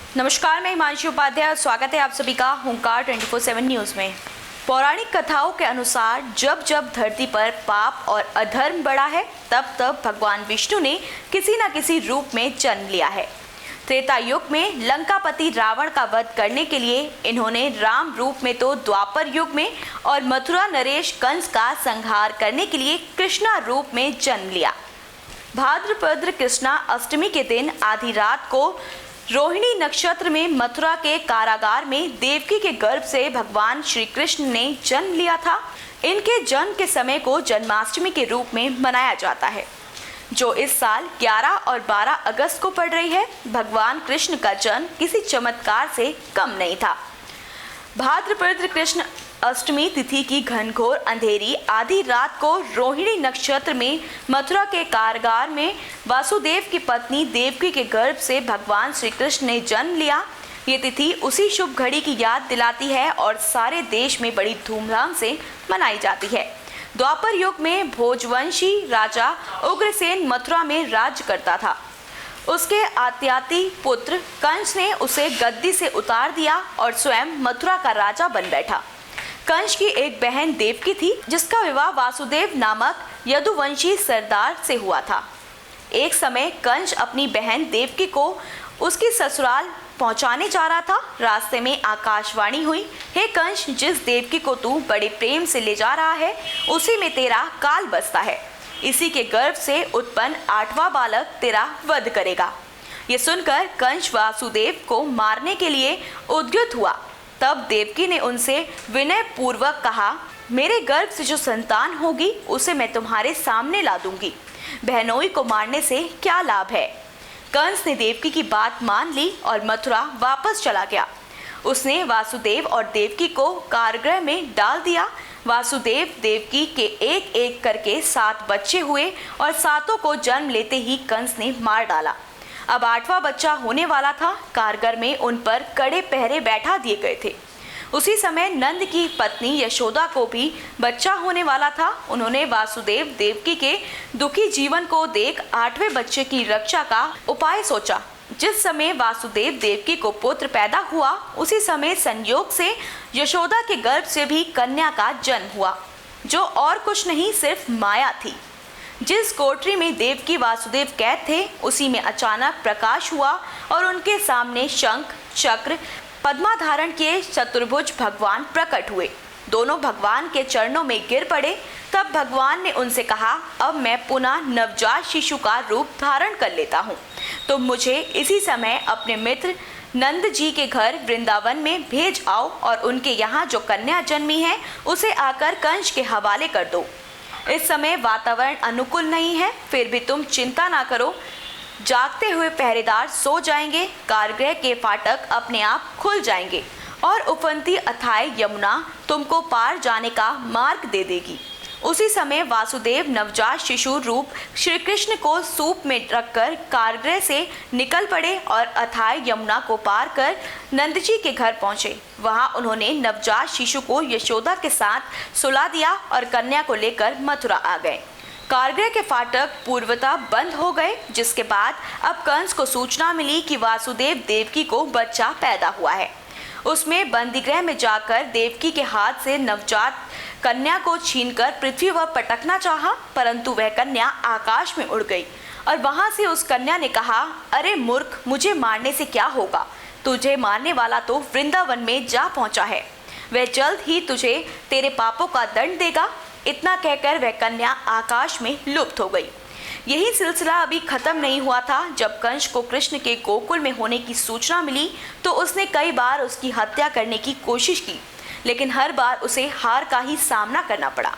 नमस्कार, मैं हिमांशु उपाध्याय। स्वागत है आप सभी का हुंकार 24/7 न्यूज में। पौराणिक कथाओं के अनुसार जब जब धरती पर पाप और अधर्म बढ़ा है, तब तब भगवान विष्णु ने किसी न किसी रूप में जन्म लिया है। त्रेता युग में लंकापति रावण का वध करने के लिए इन्होंने राम रूप में तो द्वापर युग में, और मथुरा नरेश कंस का संहार करने के लिए कृष्णा रूप में जन्म लिया। भाद्रपद कृष्णा अष्टमी के दिन आधी रात को रोहिणी नक्षत्र में मथुरा के कारागार में देवकी के गर्भ से भगवान श्री कृष्ण ने जन्म लिया था। इनके जन्म के समय को जन्माष्टमी के रूप में मनाया जाता है, जो इस साल 11 और 12 अगस्त को पड़ रही है। भगवान कृष्ण का जन्म किसी चमत्कार से कम नहीं था। भाद्रपद कृष्ण अष्टमी तिथि की घनघोर अंधेरी आधी रात को रोहिणी नक्षत्र में मथुरा के कारागार में वासुदेव की पत्नी देवकी के गर्भ से भगवान श्री कृष्ण ने जन्म लिया। ये तिथि उसी शुभ घड़ी की याद दिलाती है और सारे देश में बड़ी धूमधाम से मनाई जाती है। द्वापर युग में भोजवंशी राजा उग्रसेन मथुरा में राज्य करता था। उसके आत्याती पुत्र कंस ने उसे गद्दी से उतार दिया और स्वयं मथुरा का राजा बन बैठा। कंस की एक बहन देवकी थी, जिसका विवाह वासुदेव नामक यदुवंशी सरदार से हुआ था। एक समय कंस अपनी बहन देवकी को उसकी ससुराल पहुंचाने जा रहा था। रास्ते में आकाशवाणी हुई, हे कंस, जिस देवकी को तू बड़े प्रेम से ले जा रहा है, उसी में तेरा काल बसता है। इसी के गर्भ से उत्पन्न 8वां बालक तेरा वध करेगा। ये सुनकर कंस वासुदेव को मारने के लिए उद्युत हुआ। तब देवकी ने उनसे विनय पूर्वक कहा, मेरे गर्भ से जो संतान होगी उसे मैं तुम्हारे सामने ला दूंगी। बहनोई को मारने से क्या लाभ है। कंस ने देवकी की बात मान ली और मथुरा वापस चला गया। उसने वासुदेव और देवकी को कारागृह में डाल दिया। वासुदेव देवकी के एक एक करके 7 बच्चे हुए और 7 को जन्म लेते ही कंस ने मार डाला। अब 8वां बच्चा होने वाला था। कारागार में उन पर कड़े पहरे बैठा दिए गए थे। उसी समय नंद की पत्नी यशोदा को भी बच्चा होने वाला था। उन्होंने वासुदेव देवकी के दुखी जीवन को देख 8वें बच्चे की रक्षा का उपाय सोचा। जिस समय वासुदेव देवकी को पुत्र पैदा हुआ, उसी समय संयोग से यशोदा के गर्भ से भी कन्या का जन्म हुआ, जो और कुछ नहीं सिर्फ माया थी। जिस कोठरी में देवकी वासुदेव कैद थे, उसी में अचानक प्रकाश हुआ और उनके सामने शंख चक्र पद्मा धारण किए चतुर्भुज भगवान प्रकट हुए। दोनों भगवान के चरणों में गिर पड़े। तब भगवान ने उनसे कहा, अब मैं पुनः नवजात शिशु का रूप धारण कर लेता हूँ। तो मुझे इसी समय अपने मित्र नंद जी के घर वृंदावन में भेज आओ और उनके यहाँ जो कन्या जन्मी है उसे आकर कंस के हवाले कर दो। इस समय वातावरण अनुकूल नहीं है, फिर भी तुम चिंता ना करो। जागते हुए पहरेदार सो जाएंगे, कारागृह के फाटक अपने आप खुल जाएंगे और उफनती अथाह यमुना तुमको पार जाने का मार्ग दे देगी। उसी समय वासुदेव नवजात शिशु रूप श्री कृष्ण को सूप में रखकर कारागृह से निकल पड़े और अथाह यमुना को पार कर नंद जी के घर पहुंचे। वहां उन्होंने नवजात शिशु को यशोदा के साथ सुला दिया और कन्या को लेकर मथुरा आ गए। कारागृह के फाटक पूर्वतः बंद हो गए, जिसके बाद अब कंस को सूचना मिली कि वासुदेव देवकी को बच्चा पैदा हुआ है। उसमें बंदीगृह में जाकर देवकी के हाथ से नवजात कन्या को छीनकर पृथ्वी पर पटकना चाहा, परंतु वह कन्या आकाश में उड़ गई और वहां से उस कन्या ने कहा, अरे मूर्ख, मुझे मारने से क्या होगा। तुझे मारने वाला तो वृंदावन में जा पहुंचा है। वह जल्द ही तुझे तेरे पापों का दंड देगा। इतना कहकर वह कन्या आकाश में लुप्त हो गई। यही सिलसिला अभी खत्म नहीं हुआ था। जब कंस को कृष्ण के गोकुल में होने की सूचना मिली तो उसने कई बार उसकी हत्या करने की कोशिश की, लेकिन हर बार उसे हार का ही सामना करना पड़ा।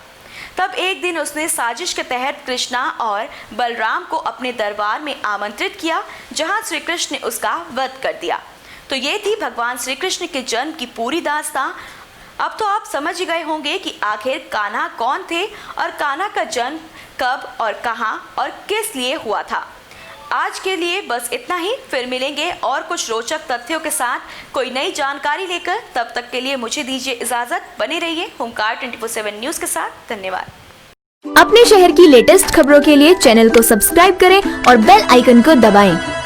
तब एक दिन उसने साजिश के तहत कृष्णा और बलराम को अपने दरबार में आमंत्रित किया, जहां श्री कृष्ण ने उसका वध कर दिया। तो ये थी भगवान श्री कृष्ण के जन्म की पूरी दास्तां। अब तो आप समझ गए होंगे कि आखिर कान्हा कौन थे और कान्हा का जन्म कब और कहां और किस लिए हुआ था। आज के लिए बस इतना ही। फिर मिलेंगे और कुछ रोचक तथ्यों के साथ कोई नई जानकारी लेकर। तब तक के लिए मुझे दीजिए इजाजत। बने रहिए हुंकार 24/7 न्यूज के साथ। धन्यवाद। अपने शहर की लेटेस्ट खबरों के लिए चैनल को सब्सक्राइब करें और बेल आइकन को दबाएं।